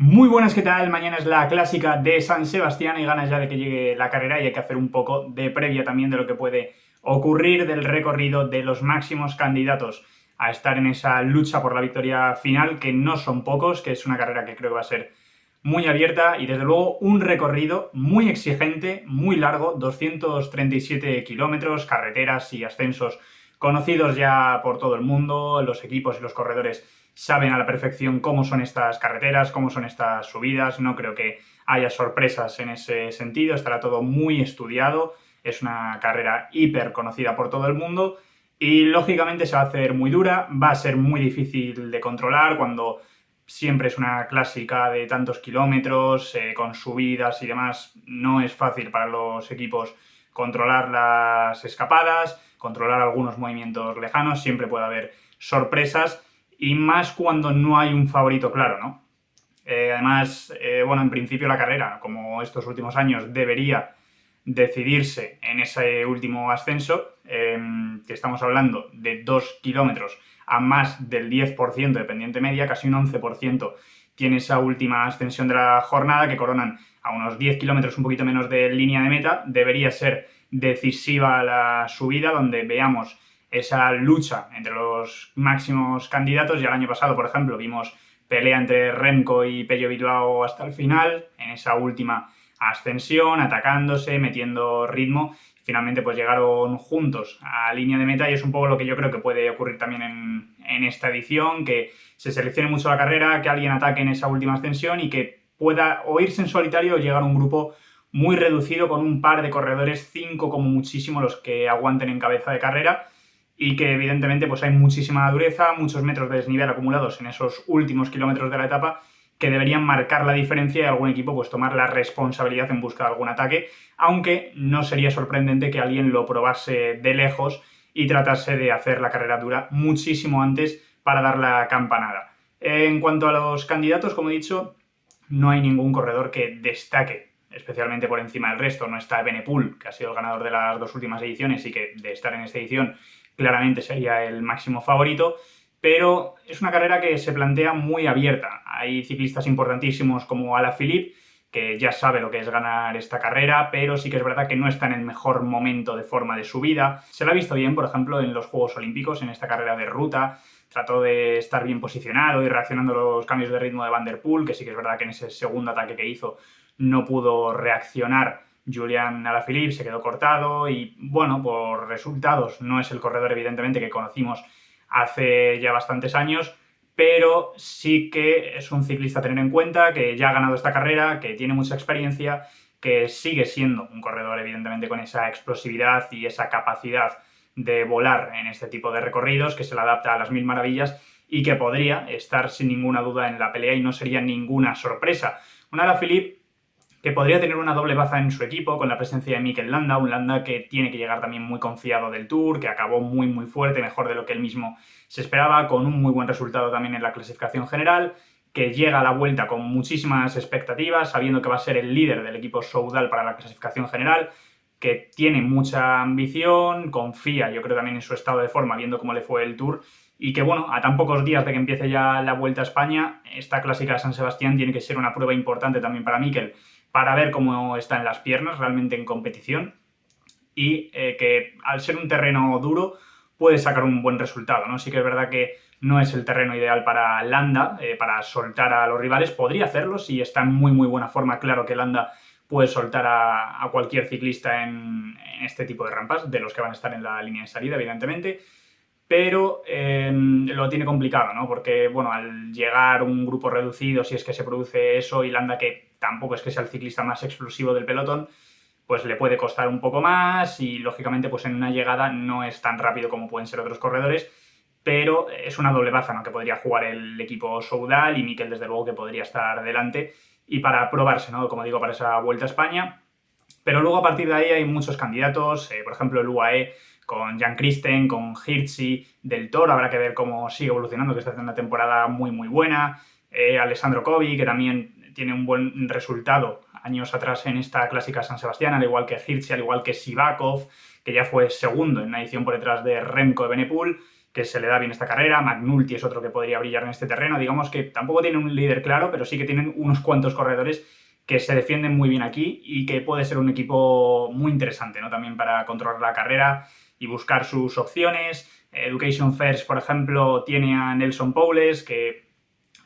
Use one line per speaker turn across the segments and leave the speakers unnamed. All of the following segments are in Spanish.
Muy buenas, ¿qué tal? Mañana es la clásica de San Sebastián y ganas ya de que llegue la carrera y hay que hacer un poco de previa también de lo que puede ocurrir del recorrido de los máximos candidatos a estar en esa lucha por la victoria final, que no son pocos, que es una carrera que creo que va a ser muy abierta y desde luego un recorrido muy exigente, muy largo, 237 kilómetros, carreteras y ascensos conocidos ya por todo el mundo. Los equipos y los corredores saben a la perfección cómo son estas carreteras, cómo son estas subidas. No creo que haya sorpresas en ese sentido, estará todo muy estudiado. Es una carrera hiper conocida por todo el mundo y lógicamente se va a hacer muy dura, va a ser muy difícil de controlar cuando siempre es una clásica de tantos kilómetros, con subidas y demás. No es fácil para los equipos controlar las escapadas, controlar algunos movimientos lejanos, siempre puede haber sorpresas y más cuando no hay un favorito claro, ¿no? Además, bueno, en principio la carrera, como estos últimos años, debería decidirse en ese último ascenso, que estamos hablando de 2 kilómetros a más del 10% de pendiente media, casi un 11% tiene esa última ascensión de la jornada, que coronan a unos 10 kilómetros, un poquito menos de línea de meta. Debería ser decisiva la subida, donde veamos esa lucha entre los máximos candidatos. Ya el año pasado, por ejemplo, vimos pelea entre Remco y Pello Bilbao hasta el final, en esa última ascensión, atacándose, metiendo ritmo. Finalmente pues llegaron juntos a línea de meta y es un poco lo que yo creo que puede ocurrir también en esta edición, que se seleccione mucho la carrera, que alguien ataque en esa última ascensión y que pueda o irse en solitario o llegar a un grupo muy reducido con un par de corredores, 5 como muchísimo los que aguanten en cabeza de carrera, y que evidentemente pues hay muchísima dureza, muchos metros de desnivel acumulados en esos últimos kilómetros de la etapa que deberían marcar la diferencia y algún equipo pues tomar la responsabilidad en busca de algún ataque, aunque no sería sorprendente que alguien lo probase de lejos y tratase de hacer la carrera dura muchísimo antes para dar la campanada. En cuanto a los candidatos, como he dicho, no hay ningún corredor que destaque especialmente por encima del resto. No está Evenepoel, que ha sido el ganador de las dos últimas ediciones y que de estar en esta edición claramente sería el máximo favorito, pero es una carrera que se plantea muy abierta. Hay ciclistas importantísimos como Alaphilippe, que ya sabe lo que es ganar esta carrera, pero sí que es verdad que no está en el mejor momento de forma de su vida. Se lo ha visto bien, por ejemplo, en los Juegos Olímpicos, en esta carrera de ruta. Trató de estar bien posicionado y reaccionando a los cambios de ritmo de Van der Poel, que sí que es verdad que en ese segundo ataque que hizo no pudo reaccionar Julian Alaphilippe, se quedó cortado y, bueno, por resultados no es el corredor evidentemente que conocimos hace ya bastantes años, pero sí que es un ciclista a tener en cuenta, que ya ha ganado esta carrera, que tiene mucha experiencia, que sigue siendo un corredor evidentemente con esa explosividad y esa capacidad de volar en este tipo de recorridos, que se le adapta a las mil maravillas y que podría estar sin ninguna duda en la pelea y no sería ninguna sorpresa. Un Alaphilippe que podría tener una doble baza en su equipo con la presencia de Mikel Landa, un Landa que tiene que llegar también muy confiado del Tour, que acabó muy fuerte, mejor de lo que él mismo se esperaba, con un muy buen resultado también en la clasificación general, que llega a la Vuelta con muchísimas expectativas, sabiendo que va a ser el líder del equipo Soudal para la clasificación general, que tiene mucha ambición, confía yo creo también en su estado de forma, viendo cómo le fue el Tour, y que bueno, a tan pocos días de que empiece ya la Vuelta a España, esta clásica de San Sebastián tiene que ser una prueba importante también para Mikel, para ver cómo está en las piernas realmente en competición y que al ser un terreno duro puede sacar un buen resultado, ¿no? Sí que es verdad que no es el terreno ideal para Landa, para soltar a los rivales. Podría hacerlo si está en muy buena forma. Claro que Landa puede soltar a cualquier ciclista en este tipo de rampas, de los que van a estar en la línea de salida, evidentemente, pero lo tiene complicado, ¿no? Porque, bueno, al llegar un grupo reducido, si es que se produce eso, y Landa, que tampoco es que sea el ciclista más explosivo del pelotón, pues le puede costar un poco más y, lógicamente, pues en una llegada no es tan rápido como pueden ser otros corredores, pero es una doble baza, ¿no? Que podría jugar el equipo Soudal y Mikel, desde luego, que podría estar delante y para probarse, ¿no? Como digo, para esa Vuelta a España. Pero luego a partir de ahí hay muchos candidatos, por ejemplo el UAE con Jan Christen, con Hirschi, Del Toro, habrá que ver cómo sigue evolucionando, que está haciendo una temporada muy buena, Alessandro Covi, que también tiene un buen resultado años atrás en esta clásica San Sebastián, al igual que Hirschi, al igual que Sivakov, que ya fue segundo en una edición por detrás de Remco Evenepoel, que se le da bien esta carrera. McNulty es otro que podría brillar en este terreno. Digamos que tampoco tienen un líder claro, pero sí que tienen unos cuantos corredores que se defienden muy bien aquí y que puede ser un equipo muy interesante, ¿no? También para controlar la carrera y buscar sus opciones. Education First, por ejemplo, tiene a Nelson Powles, que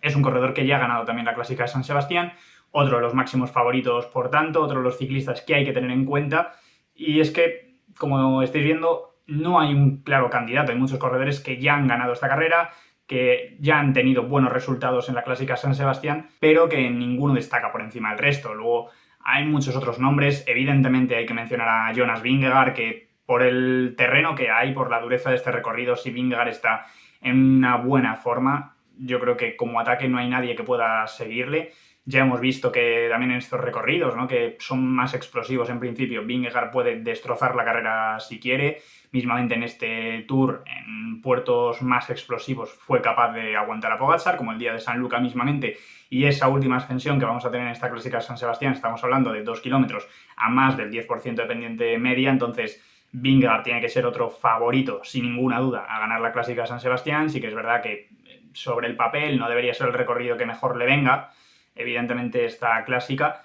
es un corredor que ya ha ganado también la Clásica de San Sebastián, otro de los máximos favoritos, por tanto, otro de los ciclistas que hay que tener en cuenta. Y es que, como estáis viendo, no hay un claro candidato. Hay muchos corredores que ya han ganado esta carrera, que ya han tenido buenos resultados en la Clásica San Sebastián, pero que ninguno destaca por encima del resto. Luego hay muchos otros nombres. Evidentemente hay que mencionar a Jonas Vingegaard, que por el terreno que hay, por la dureza de este recorrido, si Vingegaard está en una buena forma, yo creo que como ataque no hay nadie que pueda seguirle. Ya hemos visto que también en estos recorridos, ¿no?, que son más explosivos en principio, Vingegaard puede destrozar la carrera si quiere. Mismamente en este Tour, en puertos más explosivos, fue capaz de aguantar a Pogačar, como el día de San Luca mismamente, y esa última ascensión que vamos a tener en esta Clásica de San Sebastián, estamos hablando de 2 kilómetros a más del 10% de pendiente media, entonces Vingegaard tiene que ser otro favorito, sin ninguna duda, a ganar la Clásica de San Sebastián. Sí que es verdad que sobre el papel no debería ser el recorrido que mejor le venga, evidentemente esta Clásica,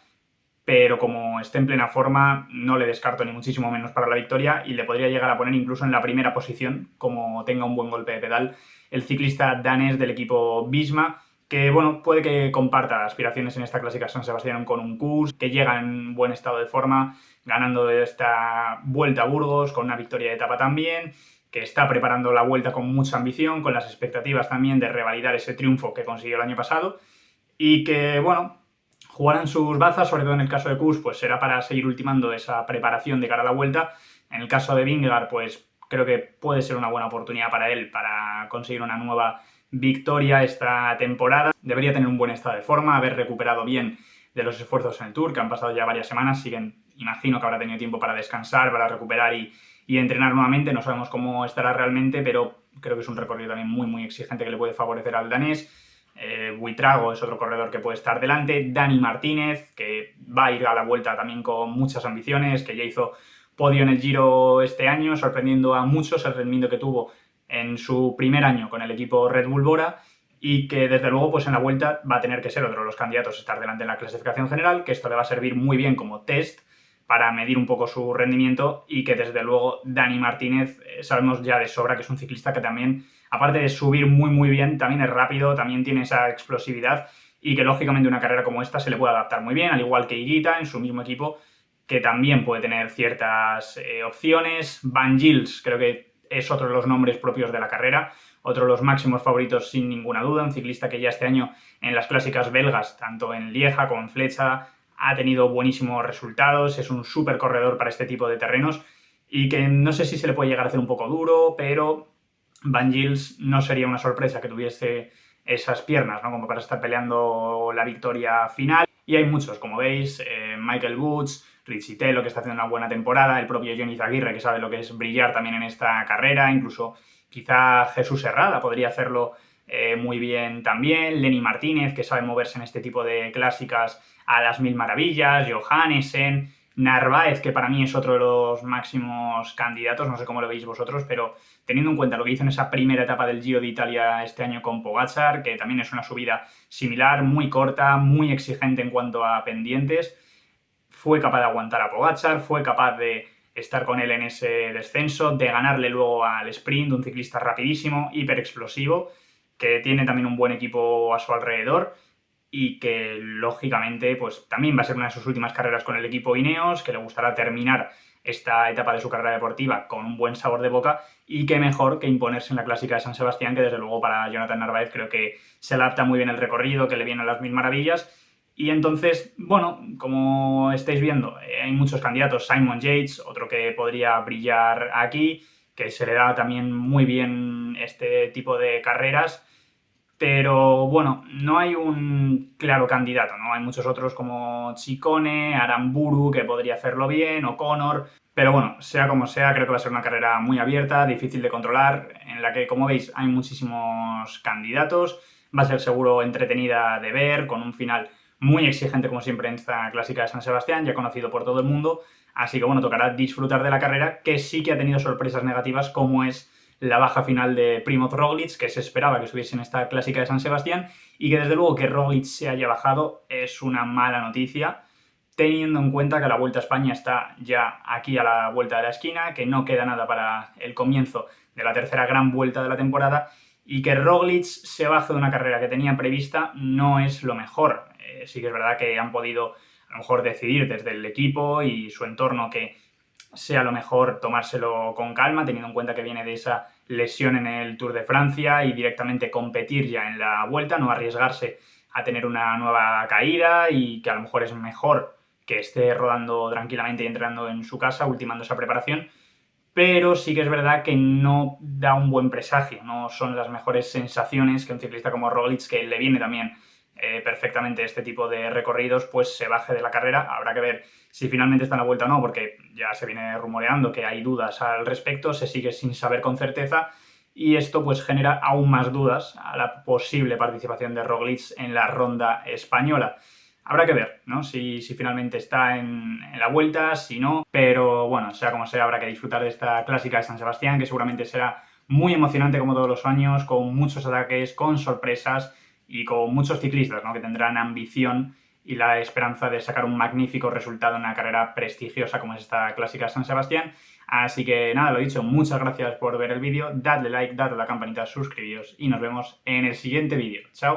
pero como esté en plena forma no le descarto ni muchísimo menos para la victoria y le podría llegar a poner incluso en la primera posición, como tenga un buen golpe de pedal, el ciclista danés del equipo Visma, que bueno, puede que comparta aspiraciones en esta Clásica San Sebastián con un Kuss, que llega en buen estado de forma, ganando esta Vuelta a Burgos con una victoria de etapa también, que está preparando la Vuelta con mucha ambición, con las expectativas también de revalidar ese triunfo que consiguió el año pasado, y que bueno, jugarán sus bazas, sobre todo en el caso de Kuss, pues será para seguir ultimando esa preparación de cara a la Vuelta. En el caso de Vingegaard, pues creo que puede ser una buena oportunidad para él para conseguir una nueva victoria esta temporada. Debería tener un buen estado de forma, haber recuperado bien de los esfuerzos en el Tour, que han pasado ya varias semanas. Imagino que habrá tenido tiempo para descansar, para recuperar y entrenar nuevamente. No sabemos cómo estará realmente, pero creo que es un recorrido también muy, muy exigente que le puede favorecer al danés. Buitrago es otro corredor que puede estar delante. Dani Martínez, que va a ir a la Vuelta también con muchas ambiciones, que ya hizo podio en el Giro este año, sorprendiendo a muchos el rendimiento que tuvo en su primer año con el equipo Red Bull Bora, y que desde luego pues en la Vuelta va a tener que ser otro de los candidatos a estar delante en la clasificación general, que esto le va a servir muy bien como test para medir un poco su rendimiento, y que desde luego Dani Martínez sabemos ya de sobra que es un ciclista que también, aparte de subir muy muy bien, también es rápido, también tiene esa explosividad, y que lógicamente una carrera como esta se le puede adaptar muy bien, al igual que Higuita en su mismo equipo, que también puede tener ciertas opciones. Van Gils creo que es otro de los nombres propios de la carrera, otro de los máximos favoritos sin ninguna duda, un ciclista que ya este año en las clásicas belgas, tanto en Lieja como en Flecha, ha tenido buenísimos resultados, es un súper corredor para este tipo de terrenos, y que no sé si se le puede llegar a hacer un poco duro, pero Van Gils no sería una sorpresa que tuviese esas piernas, ¿no?, como para estar peleando la victoria final. Y hay muchos, como veis, Michael Woods, Richie Tello, que está haciendo una buena temporada, el propio Johnny Zaguirre, que sabe lo que es brillar también en esta carrera, incluso quizá Jesús Herrada podría hacerlo muy bien también, Lenny Martínez, que sabe moverse en este tipo de clásicas a las mil maravillas, Johannesen, Narváez, que para mí es otro de los máximos candidatos, no sé cómo lo veis vosotros, pero teniendo en cuenta lo que hizo en esa primera etapa del Giro de Italia este año con Pogačar, que también es una subida similar, muy corta, muy exigente en cuanto a pendientes, fue capaz de aguantar a Pogačar, fue capaz de estar con él en ese descenso, de ganarle luego al sprint, un ciclista rapidísimo, hiper explosivo, que tiene también un buen equipo a su alrededor, y que lógicamente pues también va a ser una de sus últimas carreras con el equipo Ineos, que le gustará terminar esta etapa de su carrera deportiva con un buen sabor de boca, y qué mejor que imponerse en la Clásica de San Sebastián, que desde luego para Jonathan Narváez creo que se adapta muy bien el recorrido, que le vienen las mil maravillas. Y entonces, bueno, como estáis viendo, hay muchos candidatos. Simon Yates, otro que podría brillar aquí, que se le da también muy bien este tipo de carreras. Pero bueno, no hay un claro candidato, ¿no? Hay muchos otros como Ciccone, Aramburu, que podría hacerlo bien, O'Connor. Pero bueno, sea como sea, creo que va a ser una carrera muy abierta, difícil de controlar, en la que, como veis, hay muchísimos candidatos. Va a ser seguro entretenida de ver, con un final muy exigente, como siempre, en esta Clásica de San Sebastián, ya conocido por todo el mundo. Así que bueno, tocará disfrutar de la carrera, que sí que ha tenido sorpresas negativas, como es la baja final de Primoz Roglic, que se esperaba que estuviese en esta clásica de San Sebastián, y que desde luego que Roglic se haya bajado es una mala noticia, teniendo en cuenta que la Vuelta a España está ya aquí a la vuelta de la esquina, que no queda nada para el comienzo de la tercera gran vuelta de la temporada, y que Roglic se baje de una carrera que tenía prevista no es lo mejor. Sí que es verdad que han podido a lo mejor decidir desde el equipo y su entorno que sea lo mejor tomárselo con calma, teniendo en cuenta que viene de esa lesión en el Tour de Francia y directamente competir ya en la Vuelta, no arriesgarse a tener una nueva caída, y que a lo mejor es mejor que esté rodando tranquilamente y entrenando en su casa, ultimando esa preparación. Pero sí que es verdad que no da un buen presagio, no son las mejores sensaciones que un ciclista como Roglic, que le viene también perfectamente este tipo de recorridos, pues se baje de la carrera. Habrá que ver si finalmente está en la Vuelta o no, porque ya se viene rumoreando que hay dudas al respecto, se sigue sin saber con certeza, y esto pues genera aún más dudas a la posible participación de Roglic en la ronda española. Habrá que ver, ¿no? Si finalmente está en la Vuelta, si no, pero bueno, sea como sea, habrá que disfrutar de esta clásica de San Sebastián, que seguramente será muy emocionante como todos los años, con muchos ataques, con sorpresas y con muchos ciclistas, ¿no?, que tendrán ambición y la esperanza de sacar un magnífico resultado en una carrera prestigiosa como es esta clásica de San Sebastián. Así que nada, lo dicho, muchas gracias por ver el vídeo, dadle like, dadle a la campanita, suscribíos y nos vemos en el siguiente vídeo. Chao.